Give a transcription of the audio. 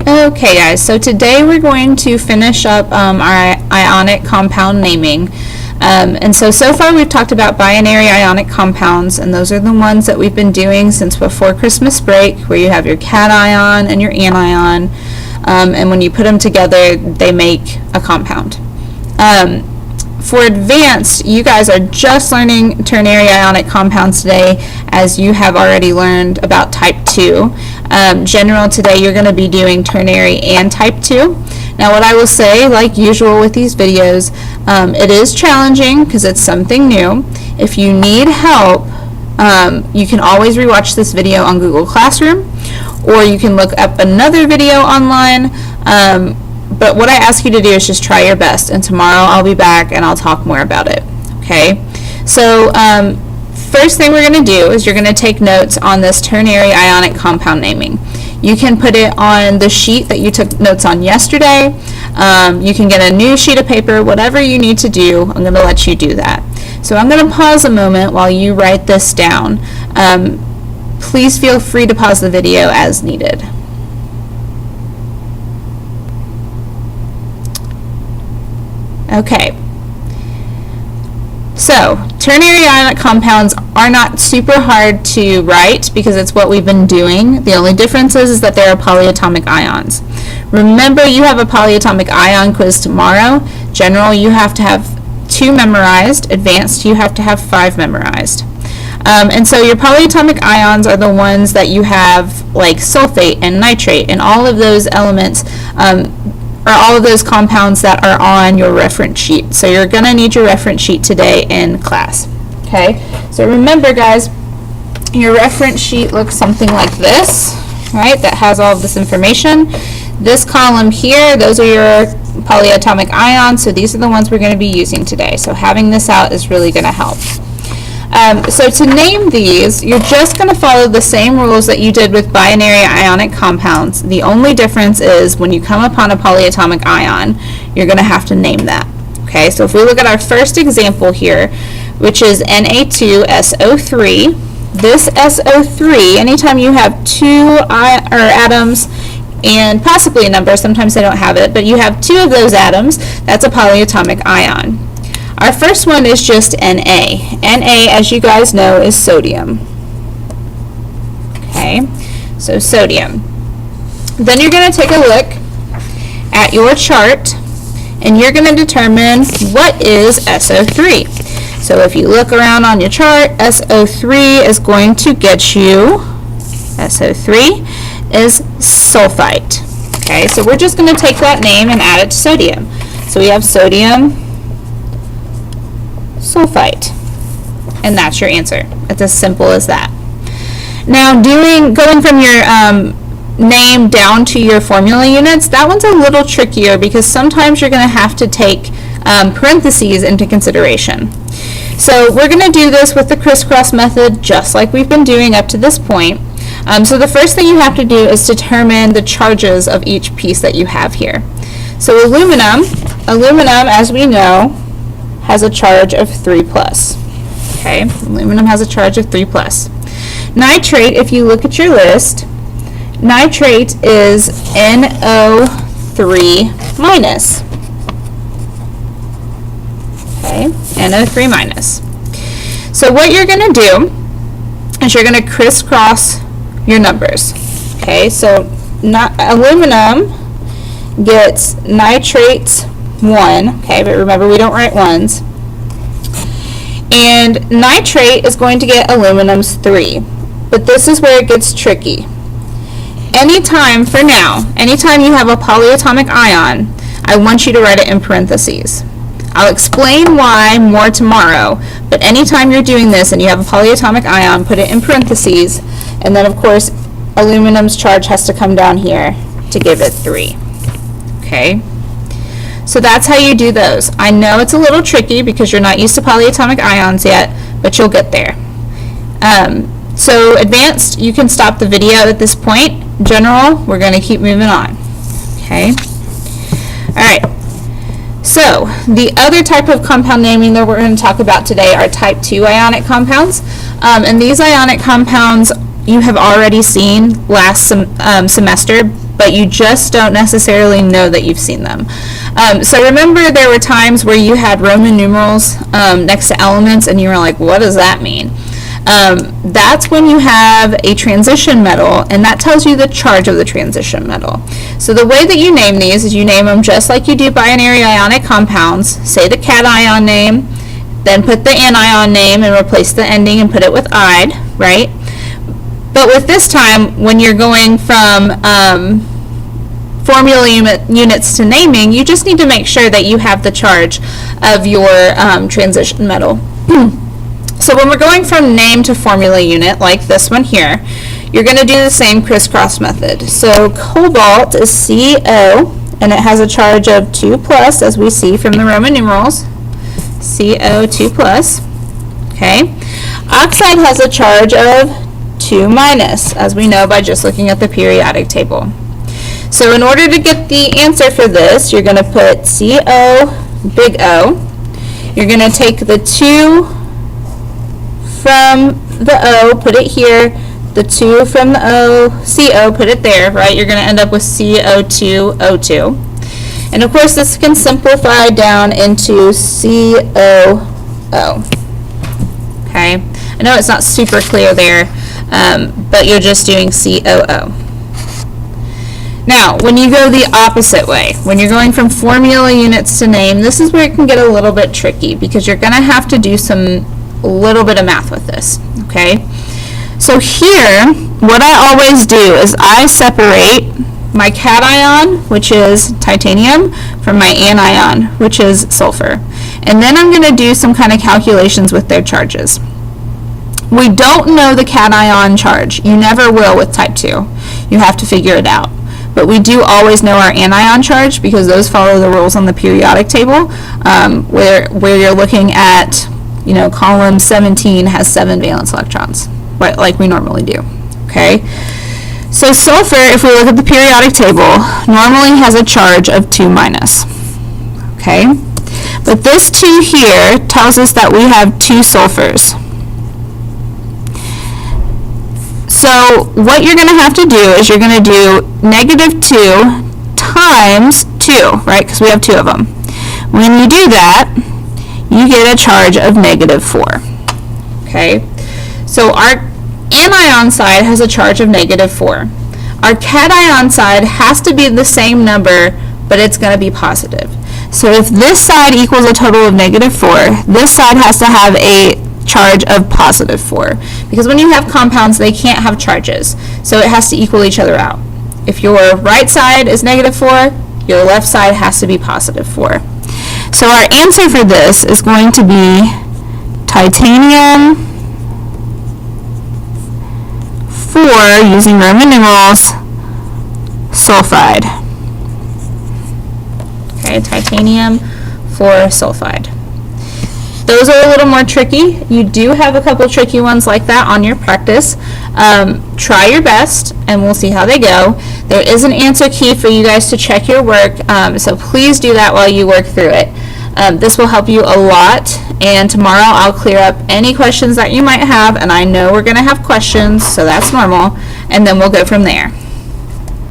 Okay guys, so today we're going to finish up our ionic compound naming. And so far we've talked about binary ionic compounds, and those are the ones that we've been doing since before Christmas break, where you have your cation and your anion, and when you put them together they make a compound. For advanced, you guys are just learning ternary ionic compounds today, as you have already learned about type 2. General, today you're going to be doing ternary and type 2. Now what I will say, like usual with these videos, it is challenging because it's something new. If you need help, you can always rewatch this video on Google Classroom, or you can look up another video online. But what I ask you to do is just try your best, and tomorrow I'll be back and I'll talk more about it. Okay? So first thing we're going to do is you're going to take notes on this ternary ionic compound naming. You can put it on the sheet that you took notes on yesterday. You can get a new sheet of paper, whatever you need to do. I'm going to let you do that. So I'm going to pause a moment while you write this down. Please feel free to pause the video as needed. Okay, so ternary ionic compounds are not super hard to write because it's what we've been doing. The only difference is that they're polyatomic ions. Remember, you have a polyatomic ion quiz tomorrow. General, you have to have 2 memorized. Advanced, you have to have 5 memorized. And so your polyatomic ions are the ones that you have, like sulfate and nitrate, and all of those elements are all of those compounds that are on your reference sheet. So you're going to need your reference sheet today in class. Okay, so remember guys, your reference sheet looks something like this, right? That has all of this information. This column here, those are your polyatomic ions, so these are the ones we're going to be using today. So having this out is really going to help. So to name these, you're just going to follow the same rules that you did with binary ionic compounds. The only difference is when you come upon a polyatomic ion, you're going to have to name that. Okay, so if we look at our first example here, which is Na2SO3, this SO3, anytime you have 2 atoms and possibly a number, sometimes they don't have it, but you have 2 of those atoms, that's a polyatomic ion. Our first one is just Na. Na, as you guys know, is sodium. Okay, so sodium. Then you're going to take a look at your chart, and you're going to determine what is SO3. So if you look around on your chart, SO3 is going to get you, SO3 is sulfite. Okay, so we're just going to take that name and add it to sodium. So we have sodium sulfite, and that's your answer. It's as simple as that. Now going from your name down to your formula units, that one's a little trickier because sometimes you're going to have to take parentheses into consideration. So we're going to do this with the crisscross method just like we've been doing up to this point. So the first thing you have to do is determine the charges of each piece that you have here. So aluminum, as we know, has a charge of 3+. Okay, aluminum has a charge of 3+. Nitrate, if you look at your list, nitrate is NO3-. Okay, NO3-. So what you're going to do is you're going to crisscross your numbers. Okay, so aluminum gets nitrates 1, okay, but remember we don't write 1s. And nitrate is going to get aluminum's 3. But this is where it gets tricky. Anytime you have a polyatomic ion, I want you to write it in parentheses. I'll explain why more tomorrow, but anytime you're doing this and you have a polyatomic ion, put it in parentheses, and then of course aluminum's charge has to come down here to give it 3. Okay? So that's how you do those. I know it's a little tricky because you're not used to polyatomic ions yet, but you'll get there. So advanced, you can stop the video at this point. General, we're going to keep moving on. Okay. All right. So the other type of compound naming that we're going to talk about today are type 2 ionic compounds. And these ionic compounds you have already seen last semester, but you just don't necessarily know that you've seen them. So remember, there were times where you had Roman numerals next to elements and you were like, what does that mean? That's when you have a transition metal, and that tells you the charge of the transition metal. So the way that you name these is you name them just like you do binary ionic compounds. Say the cation name, then put the anion name and replace the ending and put it with "ide," right? But with this time, when you're going from formula units to naming, you just need to make sure that you have the charge of your transition metal. So when we're going from name to formula unit, like this one here, you're going to do the same crisscross method. So cobalt is CO, and it has a charge of 2 plus, as we see from the Roman numerals. CO 2 plus. Okay. Oxide has a charge of 2 minus, as we know by just looking at the periodic table. So in order to get the answer for this, you're going to put CO big O. You're going to take the 2 from the O, put it here, the 2 from the O, CO, put it there, right? You're going to end up with CO2, O2. And of course, this can simplify down into COO. Okay? I know it's not super clear there, but you're just doing COO. Now, when you go the opposite way, when you're going from formula units to name, this is where it can get a little bit tricky because you're going to have to do a little bit of math with this, okay? So here, what I always do is I separate my cation, which is titanium, from my anion, which is sulfur. And then I'm going to do some kind of calculations with their charges. We don't know the cation charge. You never will with type 2. You have to figure it out. But we do always know our anion charge because those follow the rules on the periodic table, where you're looking at, you know, column 17 has 7 valence electrons, right, like we normally do, okay? So sulfur, if we look at the periodic table, normally has a charge of 2 minus, okay? But this 2 here tells us that we have 2 sulfurs. So what you're going to have to do is you're going to do -2 times 2, right, because we have 2 of them. When you do that, you get a charge of -4. Okay? So our anion side has a charge of -4. Our cation side has to be the same number, but it's going to be positive. So if this side equals a total of -4, this side has to have a charge of +4. Because when you have compounds, they can't have charges. So it has to equal each other out. If your right side is -4, your left side has to be +4. So our answer for this is going to be titanium 4, using Roman numerals, sulfide. Okay, titanium 4 sulfide. Those are a little more tricky. You do have a couple tricky ones like that on your practice. Try your best, and we'll see how they go. There is an answer key for you guys to check your work, so please do that while you work through it. This will help you a lot, and tomorrow I'll clear up any questions that you might have, and I know we're going to have questions, so that's normal, and then we'll go from there.